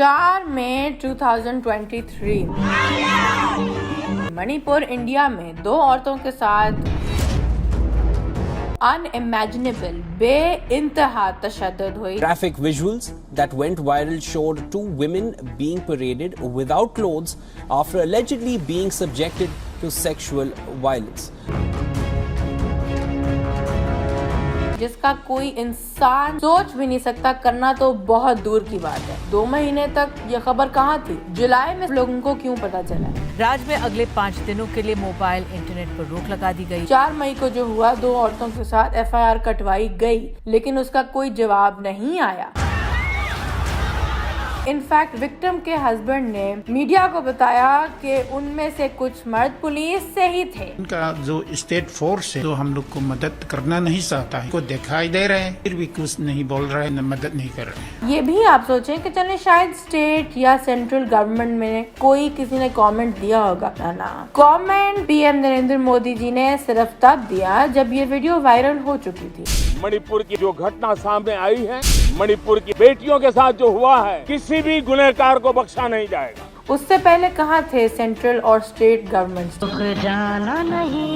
4 मई 2023 Manipur India में 2 औरतों के साथ unimaginable बेइंतहा तशद्दुद हुई। Graphic visuals that went viral showed 2 women being paraded without clothes after allegedly being subjected to sexual violence. जिसका कोई इंसान सोच भी नहीं सकता, करना तो बहुत दूर की बात है। 2 महीने तक ये खबर कहाँ थी? जुलाई में लोगों को क्यों पता चला? राज्य में अगले 5 दिनों के लिए मोबाइल इंटरनेट पर रोक लगा दी गई। 4 मई को जो हुआ, 2 औरतों के साथ FIR कटवाई गई, लेकिन उसका कोई जवाब नहीं आया। इनफैक्ट विक्टिम के हस्बैंड ने मीडिया को बताया कि उनमें से कुछ मर्द पुलिस से ही थे। उनका जो स्टेट फोर्स है, जो हम लोग को मदद करना नहीं चाहता है, को दिखाई दे रहे हैं, फिर भी कुछ नहीं बोल रहे हैं, मदद नहीं कर रहे हैं। ये भी आप सोचें कि चले शायद स्टेट या सेंट्रल गवर्नमेंट में कोई किसी ने कमेंट दिया होगा। ना, कमेंट PM नरेंद्र मोदी जी ने सिर्फ तब दिया जब ये वीडियो वायरल हो चुकी थी। मणिपुर की जो घटना सामने आई है, मणिपुर की बेटियों के साथ जो हुआ है, किसी भी गुनहगार को बख्शा नहीं जाएगा। उससे पहले कहाँ थे सेंट्रल और स्टेट गवर्नमेंट? जाना नहीं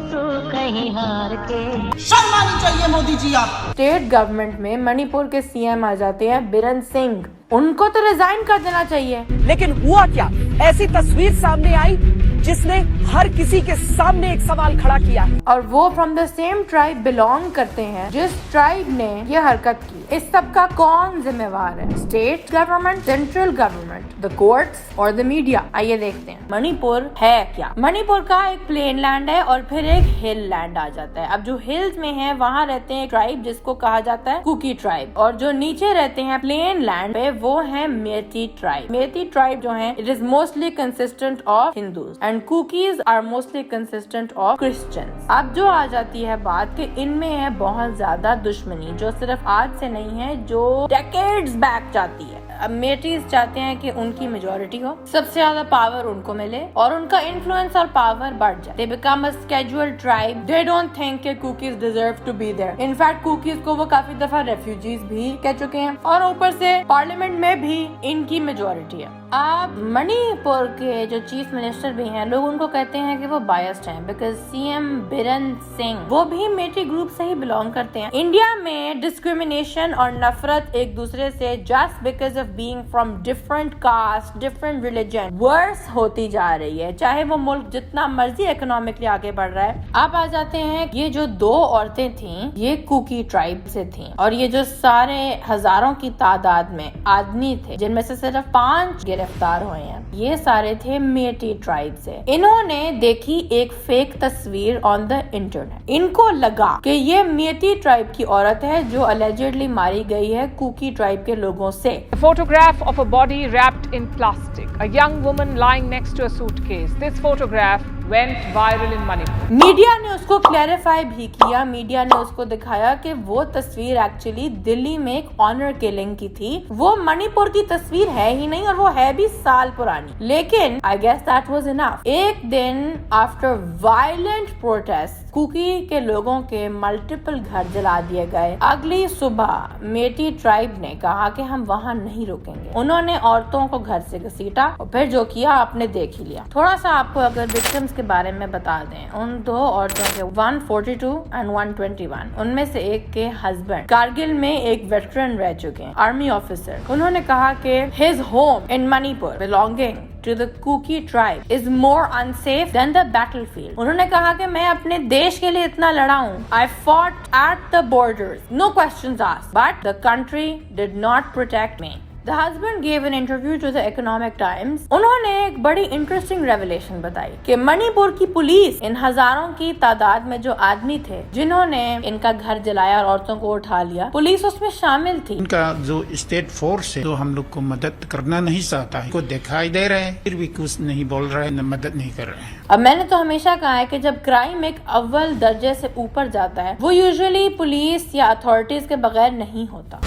तो कहीं हार के। शर्म आनी चाहिए मोदी जी आप। स्टेट गवर्नमेंट में मणिपुर के CM आ जाते हैं बिरेन सिंह। उनको तो रिजाइन कर देना चाहिए। लेकिन हुआ क्या? ऐसी तस्वीर सामने आई जिसने हर किसी के सामने एक सवाल खड़ा किया है। और वो from the same tribe belong करते हैं जिस ट्राइब ने ये हरकत की। इस सब का कौन जिम्मेवार है? State government, central government, the courts और द मीडिया? आइए देखते हैं मणिपुर है क्या। मणिपुर का एक प्लेन लैंड है और फिर एक हिल लैंड आ जाता है। अब जो हिल्स में है वहाँ रहते हैं ट्राइब जिसको कहा जाता है कुकी ट्राइब, और जो नीचे रहते हैं प्लेन लैंड पे वो है मेती ट्राइब। मेती ट्राइब जो है it is mostly consistent of Hindus and Kukis are mostly consistent of Christians. अब जो आ जाती है बात कि इनमें है बहुत ज्यादा दुश्मनी, जो सिर्फ आज से नहीं है, जो डेकेड्स बैक जाती है। अब मेटीज चाहते हैं कि उनकी मेजोरिटी हो, सबसे ज्यादा पावर उनको मिले और उनका इन्फ्लुएंस और पावर बढ़ जाए। They become a scheduled tribe. They don't think कि Kukis deserve to be there. In fact Kukis को वो काफी दफा रेफ्यूजीज भी कह चुके हैं और ऊपर से पार्लियामेंट में भी इनकी मेजोरिटी है। अब मणिपुर के जो चीफ मिनिस्टर भी हैं, लोग उनको कहते हैं कि वो बायस्ड हैं बिकॉज CM बिरेन सिंह वो भी मेटी ग्रुप से ही बिलोंग करते हैं। इंडिया में डिस्क्रिमिनेशन और नफरत एक दूसरे से just because of being from different caste, different religion worse होती जा रही है, चाहे वो मुल्क जितना मर्जी इकोनॉमिकली आगे बढ़ रहा है। अब आ जाते हैं, ये जो 2 औरतें थीं ये कुकी ट्राइब से थीं और ये जो सारे हजारों की तादाद में आदमी थे जिनमें से सिर्फ 5 गिरफ्तार हुए हैं, ये सारे थे मेटी ट्राइब से। इन्होंने देखी एक फेक तस्वीर ऑन द इंटरनेट। इनको लगा कि ये मेटी ट्राइब की औरत है जो अलेजेडली मारी गई है कुकी ट्राइब के लोगों से। Photograph of a body wrapped in plastic. A young woman lying next to a suitcase. This photograph went viral in Manipur. Media ने उसको क्लैरिफाई भी किया। मीडिया ने उसको दिखाया कि वो तस्वीर एक्चुअली दिल्ली में एक ऑनर किलिंग की थी, वो मणिपुर की तस्वीर है ही नहीं और वो है भी साल पुरानी। लेकिन I guess that was enough. एक दिन आफ्टर वायलेंट प्रोटेस्ट कुकी के लोगों के मल्टीपल घर जला दिए गए। अगली सुबह मेटी ट्राइब ने कहा कि हम वहाँ नहीं रुकेंगे। उन्होंने औरतों को घर से घसीटा और फिर जो किया आपने देख ही लिया। थोड़ा सा आपको अगर विक्टिम्स के बारे में बता दें, उन 2 औरतों के 142 एंड 121, उनमें से एक के हस्बैंड कारगिल में एक वेटरन रह चुके हैं, आर्मी ऑफिसर। उन्होंने कहा कि his home in Manipur belonging to the Kuki tribe is more unsafe than the battlefield. उन्होंने कहा कि मैं अपने देश के लिए इतना लड़ा हूँ, I fought at the borders, no questions asked, but the country did not protect me. The husband gave an interview to the Economic Times. उन्होंने एक बड़ी इंटरेस्टिंग रेवलेशन बताई कि मणिपुर की पुलिस इन हजारों की तादाद में जो आदमी थे जिन्होंने इनका घर जलाया और औरतों को उठा लिया, पुलिस उसमें शामिल थी। उनका जो स्टेट फोर्स है, जो हम लोग को मदद करना नहीं चाहता है, को दिखाई दे रहे हैं, फिर भी कुछ नहीं बोल रहे हैं, मदद नहीं कर रहे हैं। अब मैंने तो हमेशा कहा है कि जब क्राइम एक अव्वल दर्जे से ऊपर जाता है वो यूजुअली पुलिस या अथॉरिटीज के बगैर नहीं होता।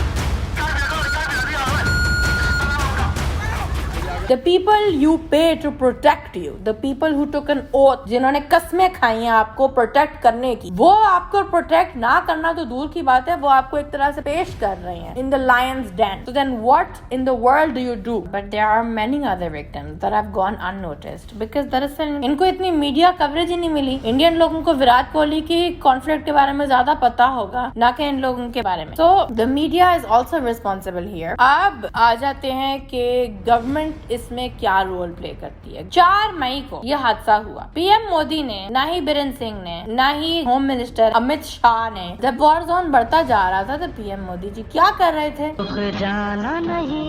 The people you pay to protect you, the people who took an oath, जिन्होंने कस्में खाई हैं आपको प्रोटेक्ट करने की, वो आपको प्रोटेक्ट ना करना तो दूर की बात है, वो आपको एक तरह से पेश कर रहे हैं in the lion's den. So then what in the world do you do? But there are many other victims that have gone unnoticed because दरअसल इनको इतनी मीडिया कवरेज ही नहीं मिली. इंडियन लोगों को विराट कोहली की कॉन्फ्लिक्ट के बारे में ज्यादा पता होगा ना कि इन लोगों के बारे में. So the media is also responsible here. अब आ जाते हैं कि गवर्नमेंट इसमें क्या रोल प्ले करती है. 4 मई को यह हादसा हुआ. पीएम मोदी ने, ना ही बीरेन सिंह ने, ना ही होम मिनिस्टर अमित शाह ने, जब वॉर जोन बढ़ता जा रहा था तो पीएम मोदी जी क्या कर रहे थे? जाना नहीं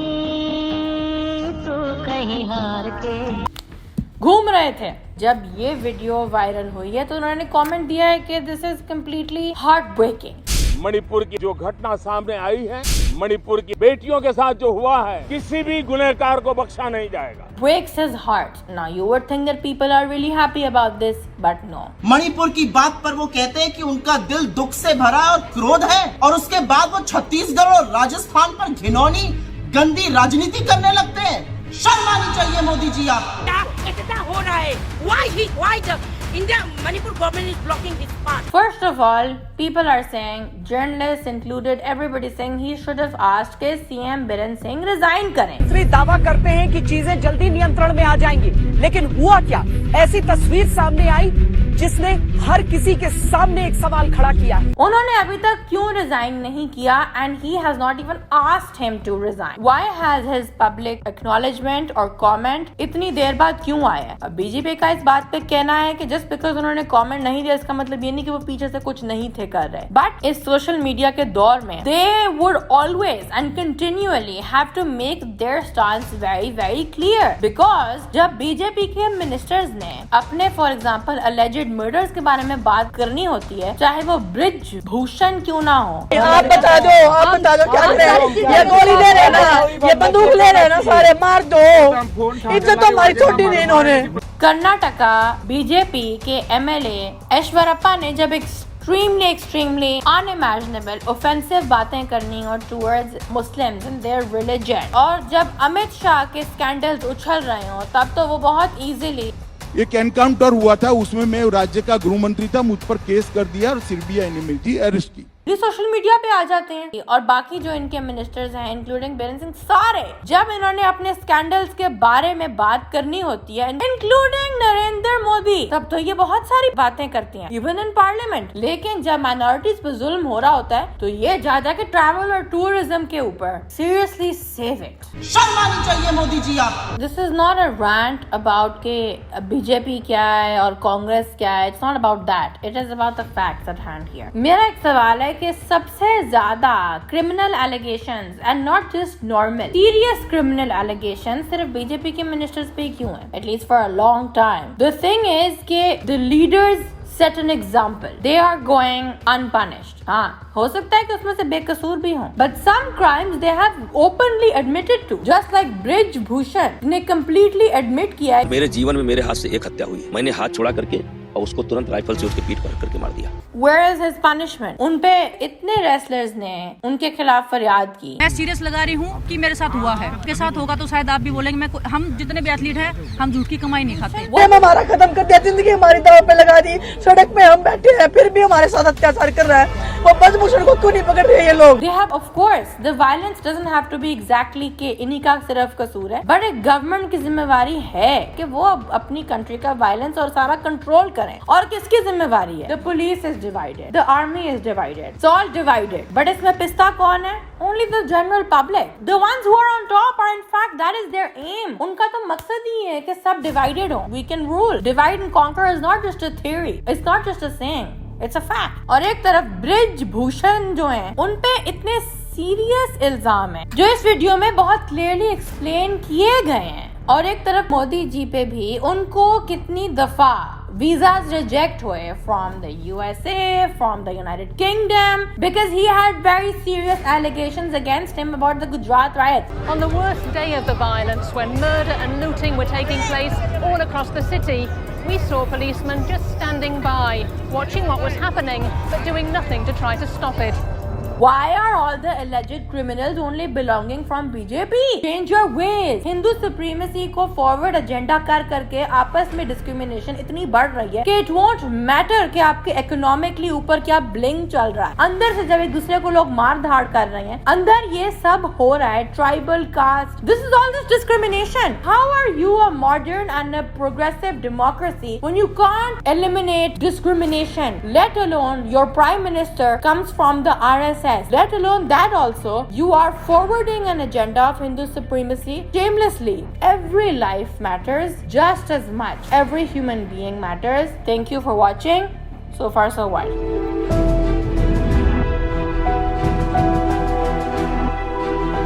तो कहीं हार के घूम रहे थे. जब ये वीडियो वायरल हुई है तो उन्होंने कमेंट दिया है कि this is completely heart breaking. Manipur की जो घटना सामने आई है, मणिपुर की बेटियों के साथ जो हुआ है, किसी भी गुनहगार को बख्शा नहीं जाएगा. Breaks his heart. Now you would think that people are really happy about this, but no. Manipur की बात पर वो कहते हैं कि उनका दिल दुख से भरा और क्रोध है, और उसके बाद वो छत्तीसगढ़ और राजस्थान पर घिनौनी गंदी राजनीति करने लगते हैं. शर्म आनी चाहिए मोदी जी आप. इतना हो रहा है. Why the India Manipur government is blocking this path? First of all, people are saying, journalists included, everybody saying he should have asked कि सीएम बीरेन सिंह रिजाइन करें. मंत्री दावा करते हैं कि चीजें जल्दी नियंत्रण में आ जाएंगी, लेकिन हुआ क्या? ऐसी तस्वीर सामने आई जिसने हर किसी के सामने एक सवाल खड़ा किया है. उन्होंने अभी तक क्यों रिजाइन नहीं किया? And he has not even asked him to resign. Why has his public acknowledgement और कमेंट इतनी देर बाद क्यों आया? अब बीजेपी का इस बात पे कहना है कि जस्ट बिकॉज उन्होंने कमेंट नहीं दिया इसका मतलब ये नहीं कि वो पीछे से कुछ नहीं थे कर रहे. बट इस सोशल मीडिया के दौर में they would always and continuously have to make their stance very very clear. Because जब बीजेपी के मिनिस्टर्स ने अपने फॉर एग्जाम्पल अलेजेड मर्डर्स के बारे में बात करनी होती है, चाहे वो ब्रिज भूषण क्यों ना हो. आप बता दो क्या कर रहे हैं? ये गोली ले रहे ना, ये बंदूक ले रहे ना, सारे मार दो. इज्जत तो हमारी छोटी नहीं. इन्होंने कर्नाटका बीजेपी के एमएलए ऐश्वरप्पा ने जब extremely unimaginable offensive बातें करनी और towards Muslims and their religion, और जब अमित शाह के स्कैंडल्स उछल रहे हो तब तो वो बहुत easily एक एनकाउंटर हुआ था, उसमें मैं राज्य का गृह मंत्री था, मुझ पर केस कर दिया और सीबीआई ने मिली अरेस्ट की. ये सोशल मीडिया पे आ जाते हैं. और बाकी जो इनके मिनिस्टर्स हैं इंक्लूडिंग बीरेन सिंह, सारे जब इन्होंने अपने स्कैंडल्स के बारे में बात करनी होती है इंक्लूडिंग नरेंद्र मोदी, तब तो ये बहुत सारी बातें करती हैं इवन इन पार्लियामेंट. लेकिन जब माइनॉरिटीज पे जुल्म हो रहा होता है तो ये ज्यादा के ट्रैवल और टूरिज्म के ऊपर. Seriously save it. शर्म आनी चाहिए मोदी जी आप. This is not a rant about के बीजेपी क्या है और कांग्रेस क्या है. It's not about that. It is about the facts at hand here. मेरा एक सवाल है कि सबसे ज्यादा criminal allegations and not just normal serious criminal allegation सिर्फ बीजेपी के मिनिस्टर्स पे क्यों है? At least for a long time. The thing is के the leaders set an example. They are going unpunished. हाँ, हो सकता है कि उसमें से बेकसूर भी हों. But some crimes they have openly admitted to. Just like bridge Bhushan ने completely admit किया है. मेरे जीवन में मेरे हाथ से एक हत्या हुई है. मैंने हाथ छोड़ा करके और उसको तुरंत राइफल से उसके पीठ पर रख करके मार दिया. Where is his punishment? उनपे इतने रेसलर्स ने उनके खिलाफ फरियाद की. मैं सीरियस लगा रही हूँ कि मेरे साथ हुआ है. आपके साथ होगा तो शायद आप भी बोलेंगे. हम जितने भी एथलीट हैं, हम झूठ की कमाई नहीं खाते. वो हमारा खत्म कर दिया, जिंदगी हमारी दांव पे लगा दी. सड़क पे हम बैठे हैं, फिर भी हमारे साथ अत्याचार कर रहा है. वो ब्रिजभूषण को क्यों नहीं पकड़ रहे ये लोग? They have, of course, the violence doesn't have to be exactly कि इन्हीं का सिर्फ कसूर है. But एक गवर्नमेंट की जिम्मेवारी है कि वो अपनी कंट्री का वायलेंस और सारा कंट्रोल करें. और किसकी जिम्मेवारी है? The police is divided, the army is divided, it's all divided. But इसमें पिस्ता कौन है? Only the general public. The ones who are on top are in fact that is their aim. उनका तो मकसद ही है कि सब divided हो. We can rule. Divide and conquer is not just a theory. It's not just a saying. It's a fact. और एक तरफ ब्रिज भूषण जो हैं, उनपे इतने सीरियस इल्जाम हैं जो इस वीडियो में बहुत क्लियरली एक्सप्लेन किए गए हैं. और एक तरफ मोदी जी पे भी उनको कितनी दफा visas reject हुए from the USA, from the United Kingdom, because he had very serious allegations against him about the Gujarat riots. On the worst day of the violence, when murder and looting were taking place all across the city, we saw policemen just standing by, watching what was happening, but doing nothing to try to stop it. Why are all the alleged criminals only belonging from BJP? Change your ways. Hindu supremacy को forward agenda कर करके आपस में discrimination इतनी बढ़ रही है कि इट वोंट मैटर कि आपके इकोनॉमिकली ऊपर क्या ब्लिंग चल रहा है, अंदर से जब एक दूसरे को लोग मार धाड़ कर रहे हैं, अंदर ये सब हो रहा है. Tribal caste, this is all this discrimination. How are you a modern and a progressive democracy when you can't eliminate discrimination, let alone your prime minister comes from the RSS, let alone that also you are forwarding an agenda of Hindu supremacy shamelessly. Every life matters just as much. Every human being matters. Thank you for watching. So far so wide.